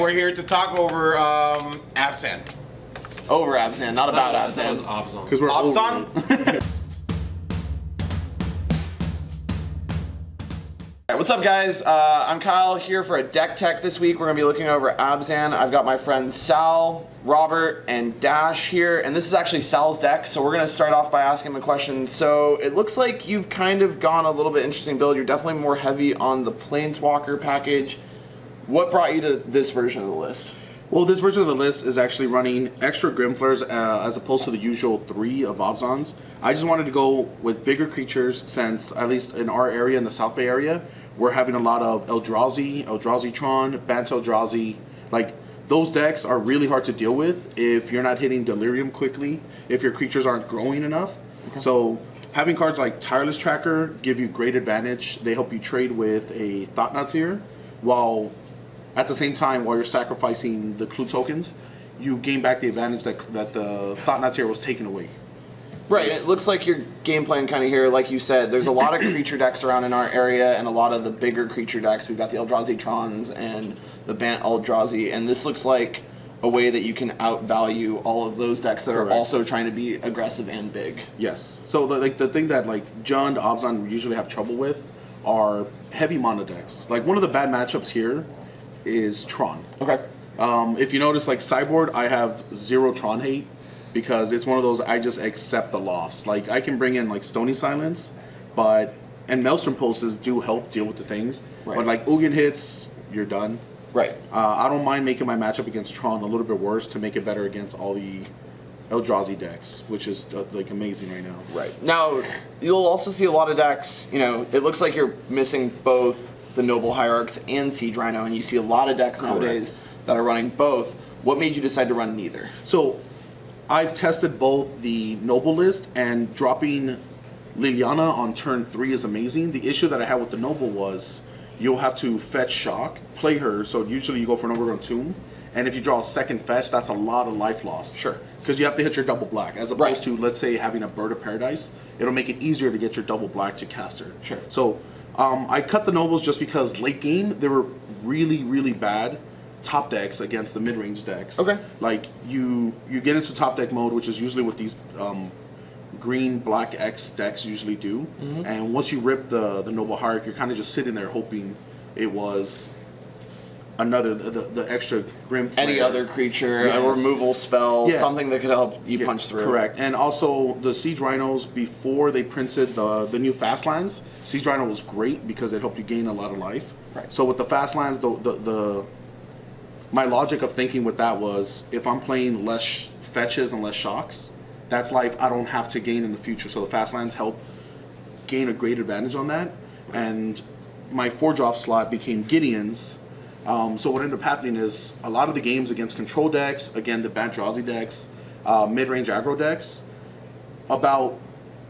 We're here to talk over Abzan. Over Abzan, not about Abzan. Because we're Abzan? Alright, what's up guys? I'm Kyle here for a deck tech this week. We're going to be looking over Abzan. I've got my friends Sal, Robert, and Dash here, and this is actually Sal's deck, so we're going to start off by asking him a question. So it looks like you've kind of gone a little bit interesting build. You're definitely more heavy on the Planeswalker package. What brought you to this version of the list? Well, this version of the list is actually running extra Grimflairs as opposed to the usual 3 of Abzans. I just wanted to go with bigger creatures since, at least in our area, in the South Bay area, we're having a lot of Eldrazi-Tron, Bant Eldrazi. Like, those decks are really hard to deal with if you're not hitting Delirium quickly, if your creatures aren't growing enough. Okay. So having cards like Tireless Tracker give you great advantage. They help you trade with a Thoughtseize, while at the same time, while you're sacrificing the clue tokens, you gain back the advantage that the Thoughtseize was taken away. Right, it looks like your game plan kind of here, like you said, there's a lot of creature decks around in our area, and a lot of the bigger creature decks. We've got the Eldrazi-Trons and the Bant Eldrazi, and this looks like a way that you can outvalue all of those decks that are also trying to be aggressive and big. Yes. So the thing that Jund, Abzan usually have trouble with are heavy mono decks. Like, one of the bad matchups here is Tron. Okay. If you notice, like, sideboard, I have 0 Tron hate because it's one of those I just accept the loss. Like, I can bring in like Stony Silence, and Maelstrom Pulses do help deal with the things. Right. But like Ugin hits, you're done. Right. I don't mind making my matchup against Tron a little bit worse to make it better against all the Eldrazi decks, which is like amazing right now. Right. Now, you'll also see a lot of decks, you know, it looks like you're missing both the Noble Hierarchs and Siege Rhino, and you see a lot of decks nowadays that are running both. What made you decide to run neither? So, I've tested both the Noble list, and dropping Lilliana on turn 3 is amazing. The issue that I had with the Noble was you'll have to fetch Shock, play her, so usually you go for an Overgrown Tomb, and if you draw a second fetch, that's a lot of life loss. Sure. Because you have to hit your double black, as opposed to, let's say, having a Bird of Paradise. It'll make it easier to get your double black to cast her. Sure. So, I cut the Nobles just because late game, they were really, really bad top decks against the mid-range decks. Okay. Like, you get into top deck mode, which is usually what these green, black X decks usually do. Mm-hmm. And once you rip the Noble Hierarch, you're kind of just sitting there hoping it was another, the extra Grim Flayer. Any other creature, a removal spell, something that could help you punch through. Correct. And also, the Siege Rhinos, before they printed the new fast lands, Siege Rhino was great because it helped you gain a lot of life. Right. So with the fast lands, my logic of thinking with that was, if I'm playing less fetches and less shocks, that's life I don't have to gain in the future. So the fast lands help gain a great advantage on that. And my 4-drop slot became Gideon's. So what ended up happening is a lot of the games against control decks, again the Bantrazi decks, mid-range aggro decks, about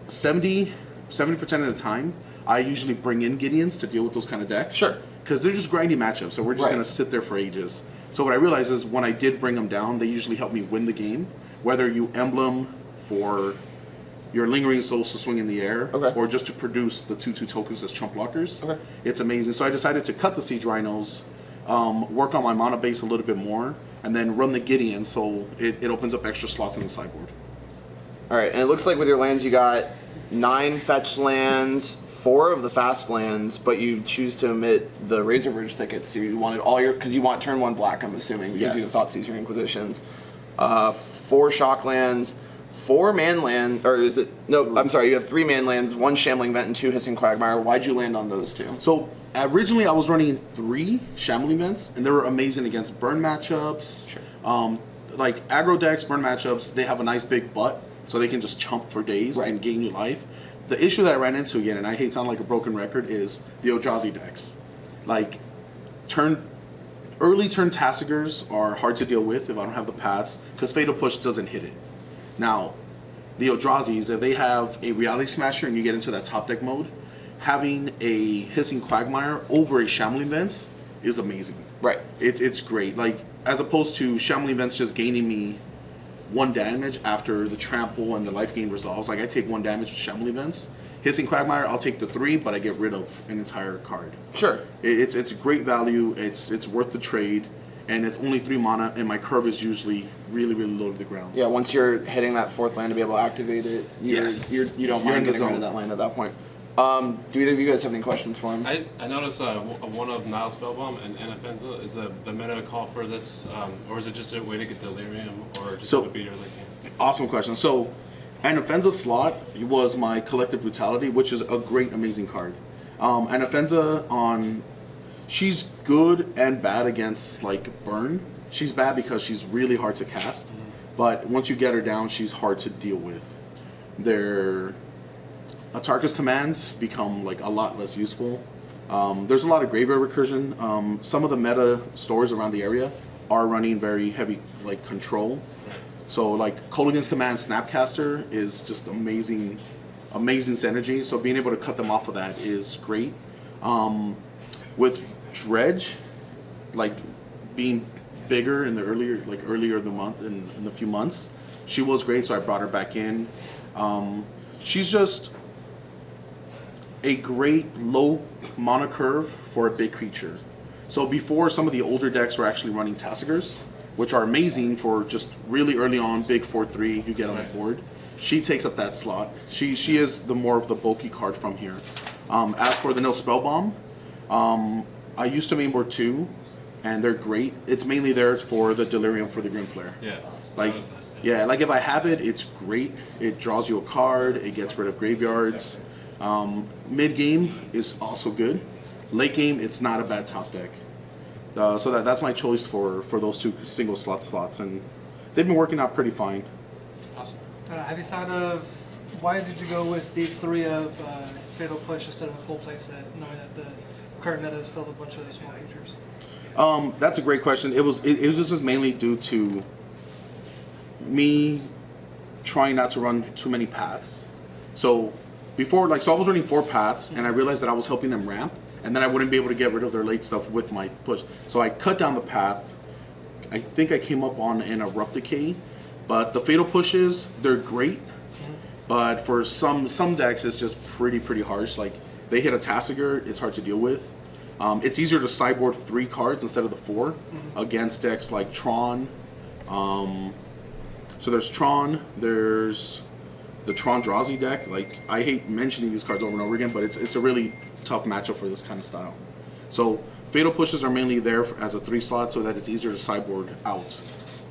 70% of the time, I usually bring in Gideons to deal with those kind of decks. Sure. Because they're just grindy matchups, so we're just going to sit there for ages. So what I realized is when I did bring them down, they usually help me win the game. Whether you emblem for your Lingering Souls to swing in the air, or just to produce the 2/2 tokens as chump blockers. Okay. It's amazing. So I decided to cut the Siege Rhinos, work on my mana base a little bit more, and then run the Gideon so it opens up extra slots in the sideboard. Alright, and it looks like with your lands you got 9 fetch lands, 4 of the fast lands, but you choose to omit the Razor Verge Thickets. So you wanted all your, because you want turn 1 black, I'm assuming, because you have Thoughtseize your Inquisitions. 4 shock lands, 4 man land, or is it, no, I'm sorry, you have 3 man lands, 1 Shambling Vent, and 2 Hissing Quagmire. Why'd you land on those 2? So originally I was running 3 Shambling Vents, and they were amazing against burn matchups. Sure. Like aggro decks, burn matchups, they have a nice big butt, so they can just chump for days and gain you life. The issue that I ran into again, and I hate sounding like a broken record, is the Eldrazi decks. Like, early turn Tassigers are hard to deal with if I don't have the paths, because Fatal Push doesn't hit it. Now, the Eldrazi's, if they have a Reality Smasher and you get into that top deck mode, having a Hissing Quagmire over a Shambling Vents is amazing. Right. It's great. Like, as opposed to Shambling Vents just gaining me 1 damage after the trample and the life gain resolves. Like, I take 1 damage with Shambling Vents. Hissing Quagmire, I'll take the 3, but I get rid of an entire card. Sure. It's great value. It's worth the trade. and it's only 3 mana, and my curve is usually really, really low to the ground. Yeah, once you're hitting that 4th land to be able to activate it, you don't You're mind in the getting rid of zone. that land at that point. Do either of you guys have any questions for him? I noticed one of Nihil Spellbomb and Anafenza. Is the meta call for this, or is it just a way to get Delirium, or just So- a beater late game? Awesome question. So, Anafenza slot was my Collective Brutality, which is a great, amazing card. Anafenza she's good and bad against like burn. She's bad because she's really hard to cast, but once you get her down, she's hard to deal with. Their Atarka's commands become like a lot less useful. There's a lot of graveyard recursion. Some of the meta stores around the area are running very heavy like control. So like Kolaghan's command Snapcaster is just amazing synergy. So being able to cut them off of that is great. With Dredge, like being bigger in the earlier in the month in the few months, she was great. So I brought her back in. She's just a great low mana curve for a big creature. So before, some of the older decks were actually running Tassigers, which are amazing for just really early on, big 4/3 you get on the board. She takes up that slot. She is the more of the bulky card from here. As for the Nihil Spellbomb, I used to mainboard 2, and they're great. It's mainly there for the Delirium for the Grimflare. Yeah. Like, noticed that. yeah, like if I have it, it's great. It draws you a card. It gets rid of graveyards. Mid game is also good. Late game, it's not a bad top deck. So that's my choice for those 2 single slots, and they've been working out pretty fine. Awesome. Have you thought of why did you go with the 3 of Fatal Push instead of a full playset, knowing that the current meta is filled with a bunch of other small creatures? That's a great question. It was just mainly due to me trying not to run too many paths. So before, so I was running 4 paths, and I realized that I was helping them ramp, and then I wouldn't be able to get rid of their late stuff with my push. So I cut down the path. I think I came up on an Abrupt Decay, but the Fatal Pushes, they're great, but for some decks, it's just pretty harsh. Like, they hit a Tassiger, it's hard to deal with. It's easier to sideboard 3 cards instead of the 4 against decks like Tron. So there's Tron, there's the Tron Drazi deck. Like, I hate mentioning these cards over and over again, but it's a really tough matchup for this kind of style. So Fatal Pushes are mainly there as a 3 slot so that it's easier to sideboard out,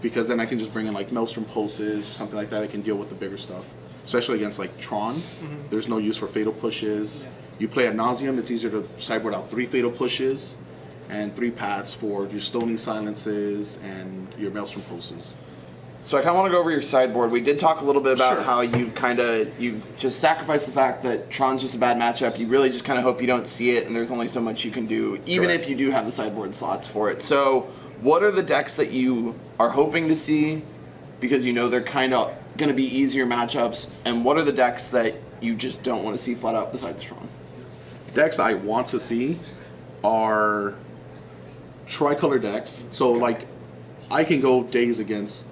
because then I can just bring in like Maelstrom Pulses or something like that. I can deal with the bigger stuff, especially against like Tron. There's no use for Fatal Pushes. You play ad nauseum, it's easier to sideboard out 3 Fatal Pushes and 3 paths for your Stony Silences and your Maelstrom Pulses. So I kind of want to go over your sideboard. We did talk a little bit about Sure. how you've just sacrificed the fact that Tron's just a bad matchup. You really just kind of hope you don't see it, and there's only so much you can do, even Correct. if you do have the sideboard slots for it. So what are the decks that you are hoping to see because you know they're kind of going to be easier matchups, and what are the decks that you just don't want to see flat out besides Tron? Decks I want to see are tricolor decks. So like, I can go days against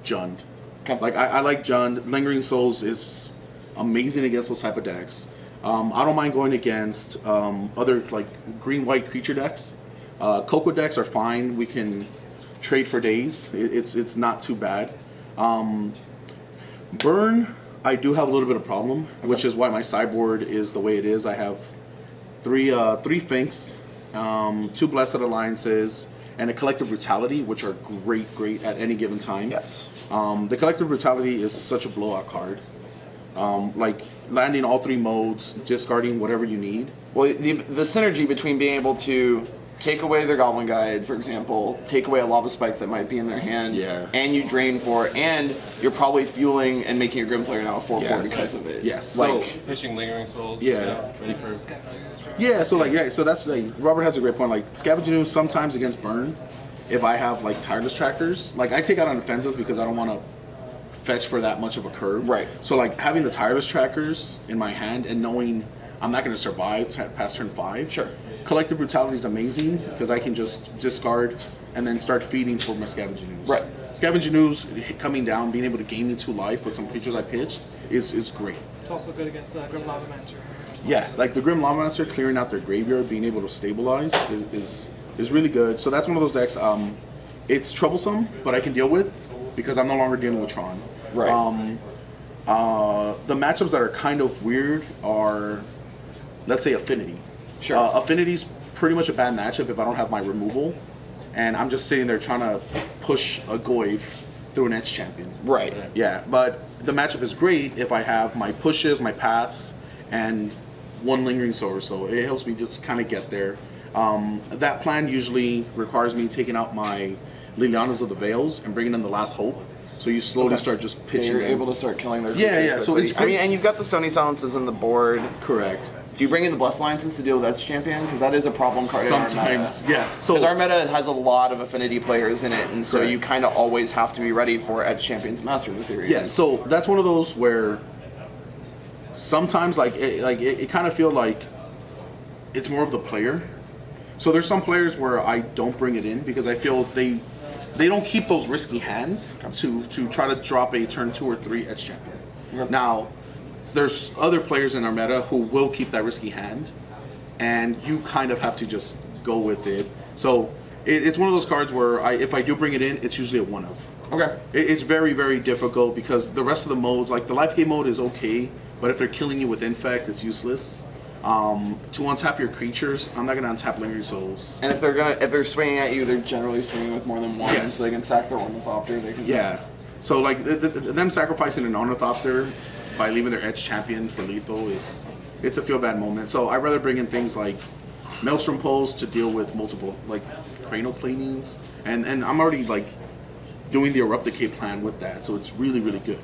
Jund. Okay. Like, I like Jund. Lingering Souls is amazing against those type of decks. I don't mind going against other like green-white creature decks. Cocoa decks are fine. We can trade for days. It's not too bad. Burn, I do have a little bit of problem, which is why my sideboard is the way it is. I have three Finks, 2 Blessed Alliances, and a Collective Brutality, which are great at any given time. Yes. The Collective Brutality is such a blowout card. Like, landing all 3 modes, discarding whatever you need. Well, the synergy between being able to take away their Goblin Guide, for example, take away a Lava Spike that might be in their hand, Yeah. and you drain for it, and you're probably fueling and making your Grimflare now a 4/4 Yes. because of it. Yes. Like, Pitching Lingering Souls. Yeah. Ready for. Yeah, so that's like, Robert has a great point. Like, Scavenging Ooze sometimes against Burn, if I have like Tireless Trackers, like I take out Anafenzas because I don't want to fetch for that much of a curve. Right. So like, having the Tireless Trackers in my hand and knowing I'm not going to survive past turn 5. Sure. Collective Brutality is amazing because I can just discard and then start feeding for my Scavenging Ooze. Right. Scavenging Ooze coming down, being able to gain me 2 life with some creatures I pitched is great. It's also good against Grim Lava Mancer. Yeah, like the Grim Lava Master clearing out their graveyard, being able to stabilize is really good. So that's one of those decks. It's troublesome, but I can deal with because I'm no longer dealing with Tron. Right. The matchups that are kind of weird are, let's say, Affinity. Sure. Affinity's pretty much a bad matchup if I don't have my removal, and I'm just sitting there trying to push a Goyf through an edge champion. Right. Yeah, but the matchup is great if I have my pushes, my paths, and one Lingering Soul, so it helps me just kind of get there. That plan usually requires me taking out my Lilianas of the Veils and bringing in the Last Hope. So you slowly start just pitching You're them. able to start killing their Yeah, creatures yeah, so quickly. it's I mean, and you've got the Stony Silences in the board. Correct. Do you bring in the Blessed Alliances to deal with Edge Champion? Because that is a problem card in our Sometimes, meta. yes. So Because our meta has a lot of Affinity players in it, and so Correct. you kind of always have to be ready for Edge Champions, Masters of Theory. yeah, so that's one of those where sometimes it kind of feel like it's more of the player. So there's some players where I don't bring it in because I feel they don't keep those risky hands to try to drop a turn 2 or 3 edge champion. Now, there's other players in our meta who will keep that risky hand, and you kind of have to just go with it. So it's one of those cards where if I do bring it in, it's usually a one of. Okay. It's very, very difficult because the rest of the modes, like the life game mode is okay, but if they're killing you with Infect, it's useless. To untap your creatures, I'm not gonna untap Lingering Souls. And if they're swinging at you, they're generally swinging with more than one, Yes. so they can sack their Ornithopter. They can. Yeah. So like them sacrificing an Ornithopter by leaving their edge champion for lethal it's a feel bad moment. So I'd rather bring in things like Maelstrom Pulse to deal with multiple like cranial planings, and I'm already like doing the Abrupt Decay plan with that, so it's really, really good.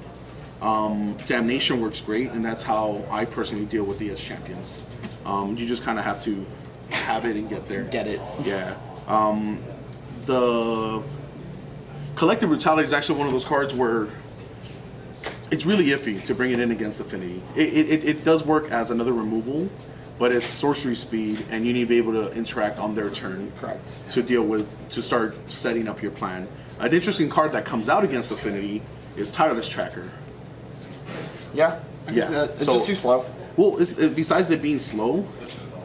Damnation works great, and that's how I personally deal with the edge champions. You just kind of have to have it and get there. Get it. Yeah. The Collective Brutality is actually one of those cards where it's really iffy to bring it in against Affinity. It does work as another removal, but it's sorcery speed, and you need to be able to interact on their turn. Correct. To start setting up your plan. An interesting card that comes out against Affinity is Tireless Tracker. Yeah. I can Yeah. see that. It's So- just too slow. Well, besides it being slow,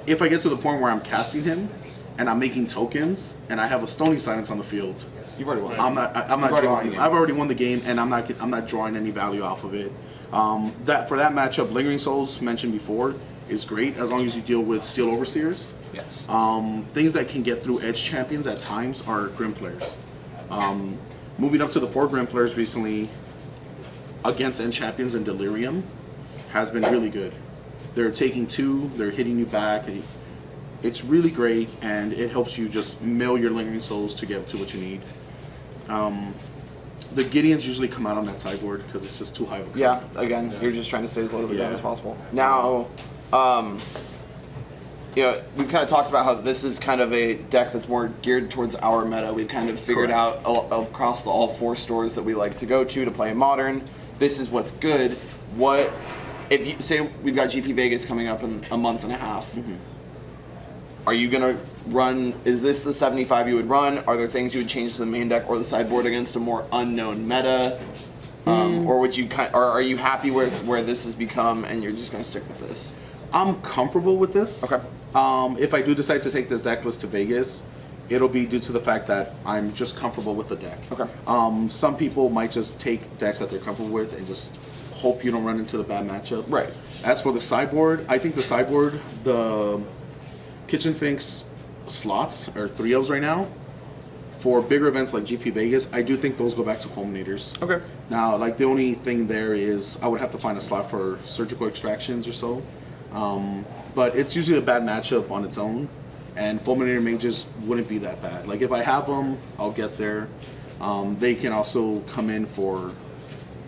if I get to the point where I'm casting him and I'm making tokens and I have a Stony Silence on the field, You've already won. I'm not already won drawing. the game. I've already won the game, and I'm not drawing any value off of it. For that matchup, Lingering Souls mentioned before is great as long as you deal with Steel Overseers. Yes. Things that can get through edge champions at times are Grim Flares. Moving up to the 4 Grim Flares recently against end champions and Delirium has been really good. They're taking 2, they're hitting you back. It's really great, and it helps you just mill your Lingering Souls to get to what you need. The Gideons usually come out on that sideboard because it's just too high of a card. Yeah, again, you're just trying to stay as low to the ground Yeah. as possible. Now, we've kind of talked about how this is kind of a deck that's more geared towards our meta. We've kind of figured Correct. out across all 4 stores that we like to go to play Modern. This is what's good. What if you say we've got GP Vegas coming up in a month and a half? Mm-hmm. Are you gonna run? Is this the 75 you would run? Are there things you would change to the main deck or the sideboard against a more unknown meta? Or would you or are you happy with where this has become and you're just gonna stick with this? I'm comfortable with this. Okay. If I do decide to take this deck list to Vegas, it'll be due to the fact that I'm just comfortable with the deck. Okay. Some people might just take decks that they're comfortable with and just hope you don't run into the bad matchup. Right. As for the sideboard, I think the sideboard, the Kitchen Finks slots are 3 elves right now. For bigger events like GP Vegas, I do think those go back to Fulminators. Okay. Now, like the only thing there is I would have to find a slot for surgical extractions or so. But it's usually a bad matchup on its own, and Fulminator Mages wouldn't be that bad. Like if I have them, I'll get there. They can also come in for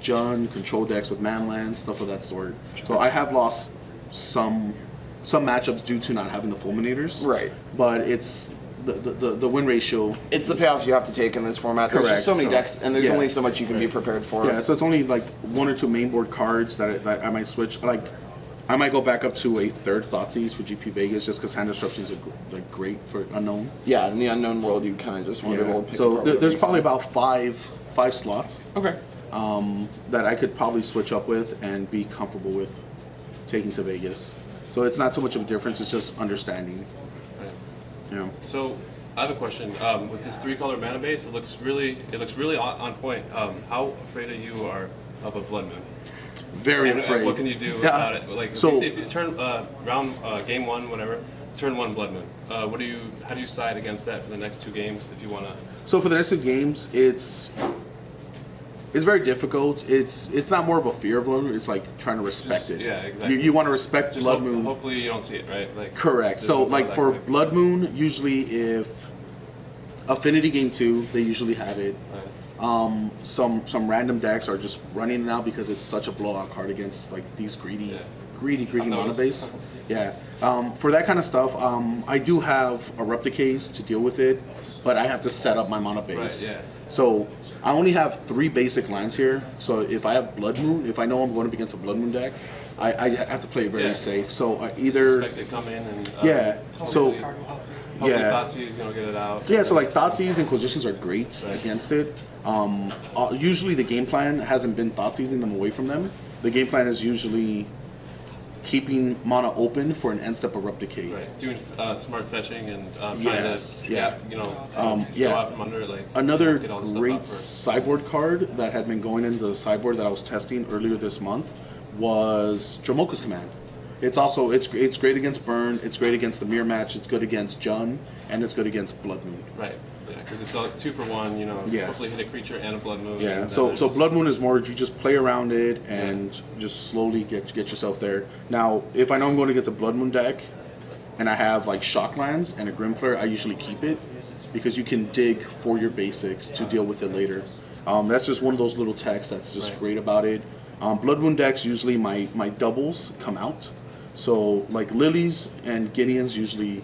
Jund, control decks with Manlands, stuff of that sort. So I have lost some matchups due to not having the Fulminators. Right. But it's the win ratio. It's the payoffs you have to take in this format. There's just Correct, so many so- decks, and there's yeah. only so much you can be prepared for. Yeah, so it's only like 1 or 2 mainboard cards that I might switch. Like, I might go back up to a 3rd Thoughtseize for GP Vegas just because hand disruptions are like great for unknown. Yeah, in the unknown world, you kind of just want to be able to pick. So apart there's what probably about five slots you can. Okay. that I could probably switch up with and be comfortable with taking to Vegas. So it's not too much of a difference. It's just understanding. Right. You know. So I have a question. With this 3-color mana base, it looks really on point. How afraid are you of a Blood Moon? Very And afraid. what can you do about it? Like, if you turn game 1, whatever, turn 1 Blood Moon. How do you side against that for the next 2 games if you want to? So for the next 2 games, it's very difficult. It's not more of a fear of Blood Moon. It's like trying to respect it. Yeah, exactly. You want to respect Just Blood Moon. Hopefully you don't see it, right? Like, Correct. just So don't go like that for quick. Blood Moon, usually if Affinity Game 2, they usually have it. Right. Some random decks are just running it out because it's such a blowout card against like these greedy I've mana noticed. base. Yeah. For that kind of stuff, I do have Abrupt Decays to deal with it, but I have to set up my mana base. Right, yeah. So I only have 3 basic lands here. So if I have Blood Moon, if I know I'm going up against a Blood Moon deck, I have to play it very safe. So either Expect it to come in and yeah. So This card will help you. hopefully yeah. Thoughtseize is gonna get it out. yeah, so like Thoughtseize and Inquisitions are great Right. against it. Usually the game plan hasn't been Thoughtseizing them away from them. The game plan is usually keeping mana open for an end step Abrupt Decay. Right, doing smart fetching and trying Yes, to yeah. go out from under it, like Another get all the stuff great out first. sideboard card that had been going into the sideboard that I was testing earlier this month was Dromoka's Command. It's great against Burn, it's great against the Mirror Match, it's good against Jund, and it's good against Blood Moon. Right, yeah, because it's all 2 for 1. You know, Yes. hopefully hit a creature and a Blood Moon. Yeah, and so then so just- Blood Moon is more you just play around it and just slowly get yourself there. Now, if I know I'm going against a Blood Moon deck and I have like Shocklands and a Grimflare, I usually keep it because you can dig for your basics to deal with it later. That's just one of those little techs that's just Right. great about it. Blood Moon decks usually my doubles come out. So like Lilies and Gideons usually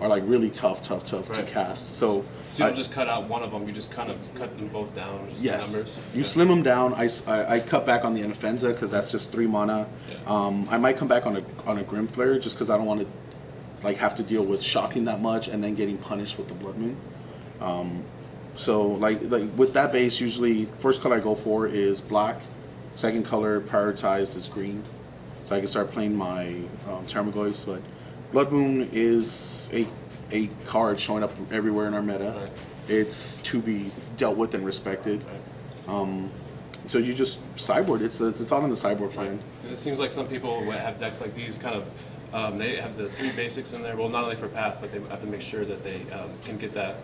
are like really tough to Right. cast. So So you don't just cut out one of them; you just kind of cut them both down. Just the yes, numbers. you slim them down. I cut back on the Anafenza because that's just 3 mana. Yeah. I might come back on a Grimflare just because I don't want to like have to deal with shocking that much and then getting punished with the Blood Moon. So like with that base, usually first color I go for is black. Second color prioritized is green, so I can start playing my Tarmogoyfs. But Blood Moon is a card showing up everywhere in our meta. Right. It's to be dealt with and respected. So you just sideboard. It's all in the sideboard plan. Because it seems like some people who have decks like these kind of they have the 3 basics in there. Well, not only for path, but they have to make sure that they can get that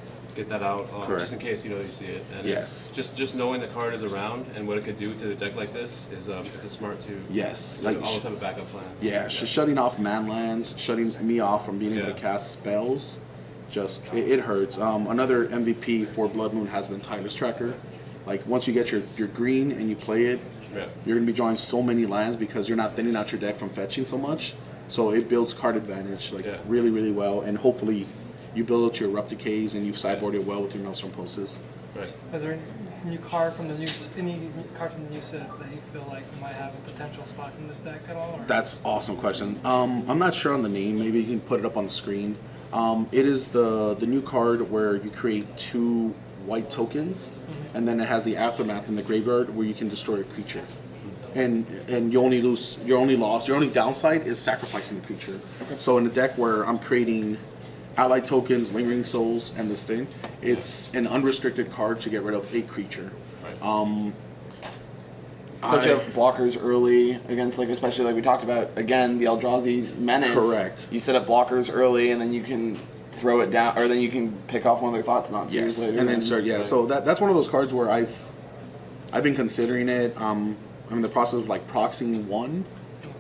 out Correct. just in case you see it. And Yes. it's just knowing the card is around and what it could do to a deck like this is a smart to Yes, to like always have a backup plan. yeah, shutting off man lands, shutting me off from being able Yeah. to cast spells, just it hurts. Another MVP for Blood Moon has been Tireless Tracker. Like once you get your green and you play it, Yeah. you're gonna be drawing so many lands because you're not thinning out your deck from fetching so much. So it builds card advantage like Yeah. really, really well, and hopefully you build up your Abrupt Decays and you've sideboarded well with your Maelstrom Pulses. Right. Is there any card from the new set that you feel like might have a potential spot in this deck at all? Or? That's an awesome question. I'm not sure on the name. Maybe you can put it up on the screen. It is the new card where you create 2 white tokens, and then it has the aftermath in the graveyard where you can destroy a creature. And you only lose, your only downside is sacrificing the creature. So in a deck where I'm creating allied tokens, lingering souls, and this thing, it's an unrestricted card to get rid of a creature. Right. Such a blockers early against, like, especially like we talked about, again, the Eldrazi Menace. Correct. You set up blockers early and then you can throw it down, or then you can pick off one of their thoughts not Yes, later. and then start. Yeah, so that's one of those cards where I've been considering it. I'm in the process of like proxying one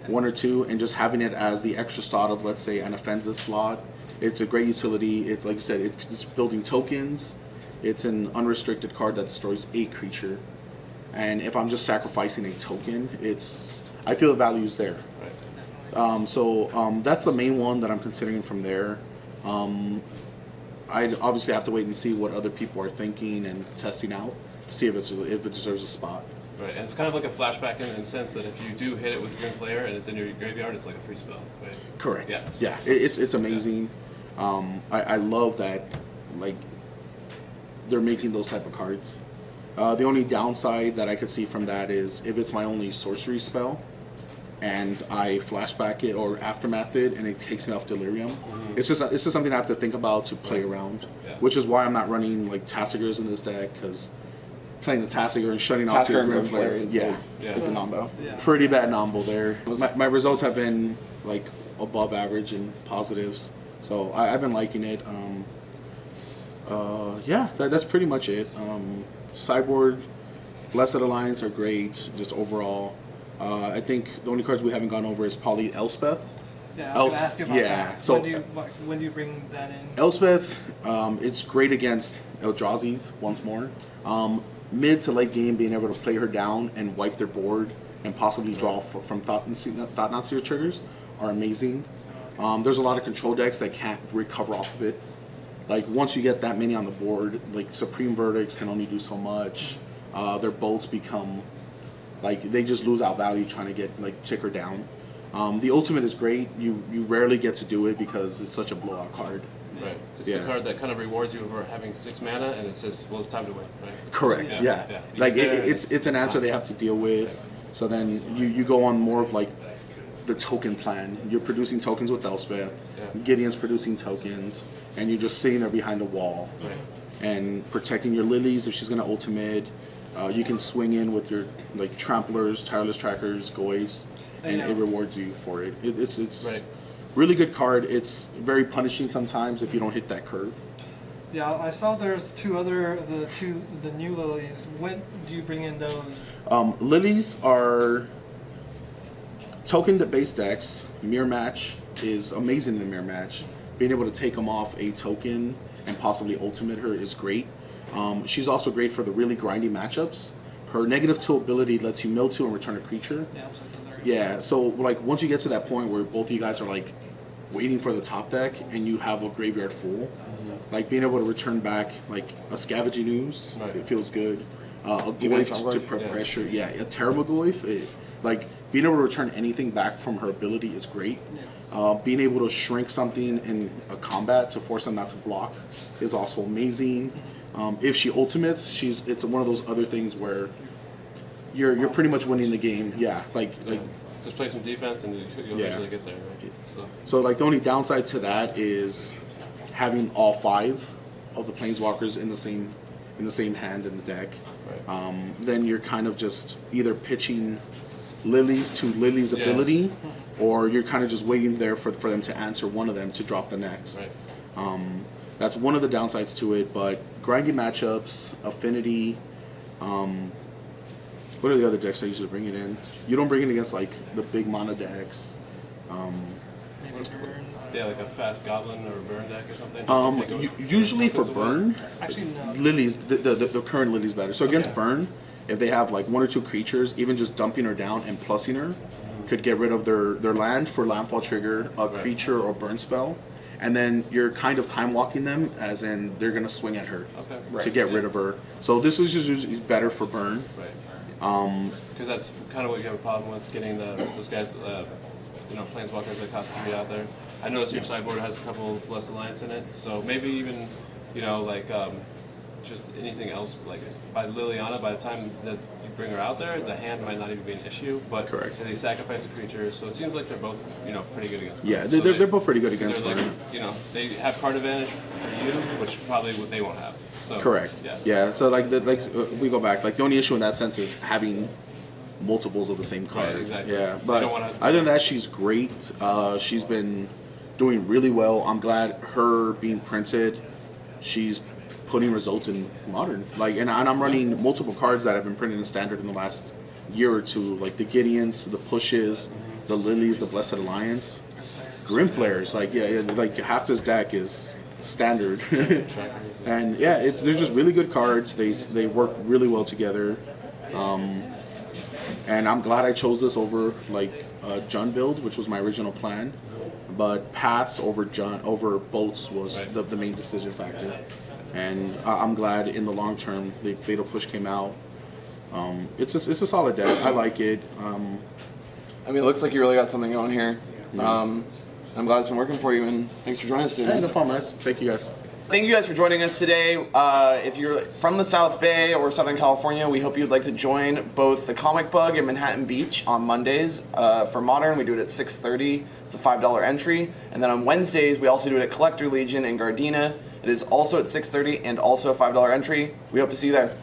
or two, and just having it as the extra slot of, let's say, an Anafenza slot. It's a great utility. It's like I said, it's building tokens. It's an unrestricted card that destroys a creature, and if I'm just sacrificing a token, I feel the value is there. Right. So that's the main one that I'm considering from there. I obviously have to wait and see what other people are thinking and testing out to see if it deserves a spot. Right, and it's kind of like a flashback in the sense that if you do hit it with Grim Flayer and it's in your graveyard, it's like a free spell. Right? Correct. Yeah. Yeah. It's amazing. I love that, like, they're making those type of cards. The only downside that I could see from that is if it's my only sorcery spell, and I flashback it or aftermath it, and it takes me off Delirium. It's just something I have to think about to play around, which is why I'm not running like Tassigers in this deck, because playing the Tassiger and shutting off Tasker your and Grim Flare Flare, is a nombo. Yeah. pretty bad nombo there. My results have been like above average and positives, so I've been liking it. That's pretty much it. Sideboard, Blessed Alliance are great, just overall. I think the only cards we haven't gone over is probably Elspeth. Yeah, I was going to ask you about that. So when do you bring that in? Elspeth, it's great against Eldrazi's once more. Mid to late game, being able to play her down and wipe their board and possibly draw from Thoughtseize triggers are amazing. There's a lot of control decks that can't recover off of it. Like once you get that many on the board, like Supreme Verdicts can only do so much. Their bolts become like they just lose out value trying to get like ticker down. The ultimate is great. You rarely get to do it because it's such a blowout card. Right. It's the card that kind of rewards you for having 6 mana, and it's just, well, it's time to win, right? Correct. Yeah. Like it's an answer they have to deal with. So then you go on more of like the token plan. You're producing tokens with Elspeth. Gideon's producing tokens, and you're just sitting there behind a wall and protecting your lilies if she's gonna ultimate. You can swing in with your like tramplers, tireless trackers, goys, and it rewards you for it. It's really good card. It's very punishing sometimes if you don't hit that curve. Yeah, I saw there's the new lilies. When do you bring in those? Lilies are token to base decks. Mirror match is amazing in the mirror match. Being able to take them off a token and possibly ultimate her is great. She's also great for the really grindy matchups. Her -2 ability lets you mill 2 and return a creature. Yeah, so like once you get to that point where both of you guys are like waiting for the top deck and you have a graveyard full, like being able to return back like a Scavenging Ooze, it feels good. A Goyf to pressure, a Tarmogoyf, like being able to return anything back from her ability is great. Being able to shrink something in a combat to force them not to block is also amazing. If she ultimates, it's one of those other things where you're pretty much winning the game. Yeah, like just play some defense and you'll eventually get there, right? So like the only downside to that is having all 5 of the Planeswalkers in the same hand in the deck. Then you're kind of just either pitching Lilies to Lily's ability, or you're kind of just waiting there for them to answer one of them to drop the next. That's one of the downsides to it, but grindy matchups, affinity. What are the other decks I usually bring it in? You don't bring it against like the big mana decks. Like a fast goblin or a burn deck or something. Usually for burn, Actually, no. Lily's the current Lily's better. So against burn, if they have like 1 or 2 creatures, even just dumping her down and plussing her could get rid of their land for landfall trigger, a creature or burn spell. And then you're kind of time walking them, as in they're gonna swing at her to get rid of her. So this is just usually better for burn. Because that's kind of what you have a problem with, getting those guys, Planeswalkers that cost 3 out there. I noticed your sideboard has a couple Blessed Alliance in it, so maybe even, just anything else, like by Lilliana, by the time that you bring her out there, the hand might not even be an issue, but they sacrifice a creature, so it seems like they're both, pretty good against burn. Yeah, they're both pretty good against burn. They have card advantage for you, which probably they won't have. So, correct. Yeah. So we go back. Like the only issue in that sense is having multiples of the same card. Yeah, exactly. Yeah, So but other than that, she's great. She's been doing really well. I'm glad her being printed. She's putting results in modern. And I'm running multiple cards that have been printed in standard in the last year or two, like the Gideons, the Pushes, the Lilies, the Blessed Alliance, Grim Flares. Like half this deck is standard. And they're just really good cards. They work really well together. And I'm glad I chose this over Jun build, which was my original plan. But paths over bolts was the main decision factor. And I'm glad in the long term the Fatal Push came out. It's a solid deck. I like it. It looks like you really got something going here. I'm glad it's been working for you, and thanks for joining us today. No problem, guys. Thank you, guys. Thank you guys for joining us today. If you're from the South Bay or Southern California, we hope you'd like to join both the Comic Bug in Manhattan Beach on Mondays. For Modern, we do it at 6:30. It's a $5 entry. And then on Wednesdays, we also do it at Collector Legion in Gardena. It is also at 6:30 and also a $5 entry. We hope to see you there.